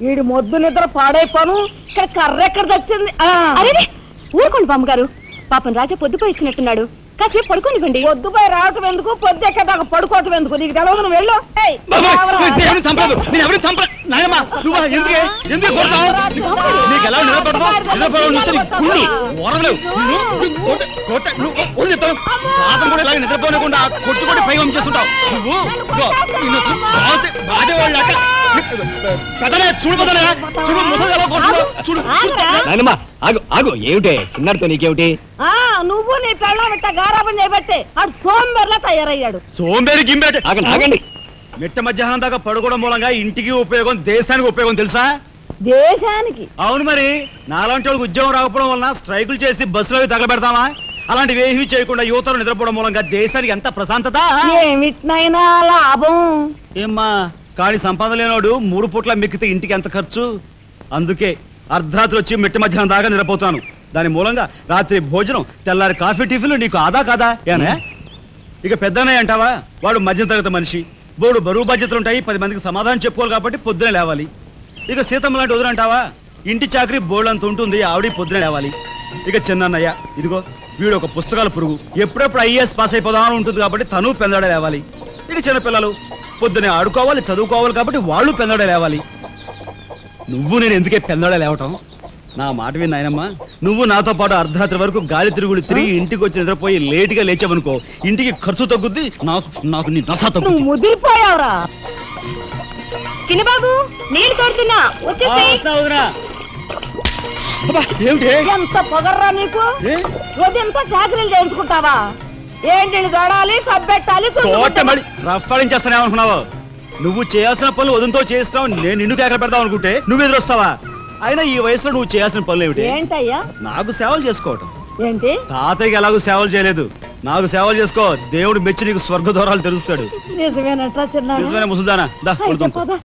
వీడి మొద్దు నిద్ర పాడైపోను. ఇక్కడ కర్ర ఎక్కడ తెచ్చింది? అరే ఊరుకోండి బామ్మగారు, పాపం రాజా పొద్దుపోయి ఇచ్చినట్టున్నాడు, కాసేపు పడుకోనివ్వండి. పొద్దుపోయి రావటం ఎందుకు, పొద్దు ఎక్కదాకా పడుకోవటం ఎందుకు? నీకు తెలవదు, నువ్వు వెళ్ళు. నిద్రపోనకుండా కొట్టుకొని పైవం చేస్తుంటావు ఆగు. ఏమిటే చిన్నారితో నీకేమిటి? నువ్వు నీ పెళ్ళం ఇట్ట గారాబం చేయబట్టే ఆడు సోంబేర్లా తయారయ్యాడు. సోంబేరి గింబేట ఆగండి. మిట్ట మధ్యాహ్నం దాకా పడుకోవడం మూలంగా ఇంటికి ఉపయోగం, దేశానికి ఉపయోగం తెలుసా? దేశానికి? అవును మరి. నాలాంటి వాళ్ళకి ఉద్యోగం రాకపోవడం వలన స్ట్రైకులు చేసి బస్సులో తగలబెడతామా? అలాంటివి ఏమీ చేయకుండా యువతలు నిద్రపోవడం మూలంగా దేశానికి ఎంత ప్రశాంతత. ఏమిటినైనా లాభం. ఏమ్మా కాని సంపాదన లేనోడు 3 పూట్ల మిక్కితే ఇంటికి ఎంత ఖర్చు? అందుకే అర్ధరాత్రి వచ్చి మిట్ట మధ్యాహ్నం దాకా నిద్రపోతాను. దాని మూలంగా రాత్రి భోజనం, తెల్లారి కాఫీ, టిఫిన్లు నీకు ఆదా కాదా? ఏనే ఇక పెద్దనే అంటావా? వాడు మధ్యతరగతి మనిషి, బోడు బరువు బాధ్యతలు ఉంటాయి, 10 మందికి సమాధానం చెప్పుకోవాలి కాబట్టి పొద్దునే లేవాలి. ఇక సీతమ్మ లాంటి వదులంటావా? ఇంటి చాకరీ బోర్డు అంత ఉంటుంది, ఆవిడ పొద్దునే లేవాలి. ఇక చిన్నయ్య ఇదిగో వీడు ఒక పుస్తకాల పురుగు, ఎప్పుడెప్పుడు ఐఏఎస్ పాస్ అయిపోదామని ఉంటుంది కాబట్టి తను పెందడే లేవాలి. ఇక చిన్నపిల్లలు పొద్దునే ఆడుకోవాలి, చదువుకోవాలి కాబట్టి వాళ్ళు పెందడే లేవాలి. నువ్వు నేను ఎందుకే పెందడే లేవటం? నా మాట విన్నాయనమ్మా, నువ్వు నాతో పాటు అర్ధరాత్రి వరకు గాలి తిరుగులు తిరిగి ఇంటికి వచ్చి నిద్రపోయి లేటుగా లేచావనుకో, ఇంటికి ఖర్చు తగ్గుద్ది, నాకు నీ నస తగ్గుద్ది. ముదిరిపోయావురా. చిన్నబాబు నీళ్ళు తోడుతున్నా, ఎంత పొగర్రా నీకు? ఉదయంతో చాకరీలు చేయించుకుంటావా? ఏంటి దొడాలి, సబ్బెట్టాలి, రఫాడించేస్తానే అనుకున్నావు? నువ్వు చేయాల్సిన పనులు ఉదయంతో చేస్తావు, నేను నిన్ను కేకలు పెడతావు అనుకుంటే నువ్వు ఎదురొస్తావా? అయినా ఈ వయసులో నువ్వు చేయాల్సిన పనులు ఏమిటి? ఏంటయ్యా? నాకు సేవలు చేసుకోవటం. ఏంటి? తాతయ్యకి ఎలాగో సేవలు చేయలేదు, నాకు సేవలు చేసుకో. దేవుడు మెచ్చి నీకు స్వర్గ దూరాలు తెలుస్తాడు. నిజమేనట్రా చిన్న? నిజమైన ముసుల్దానా? దా.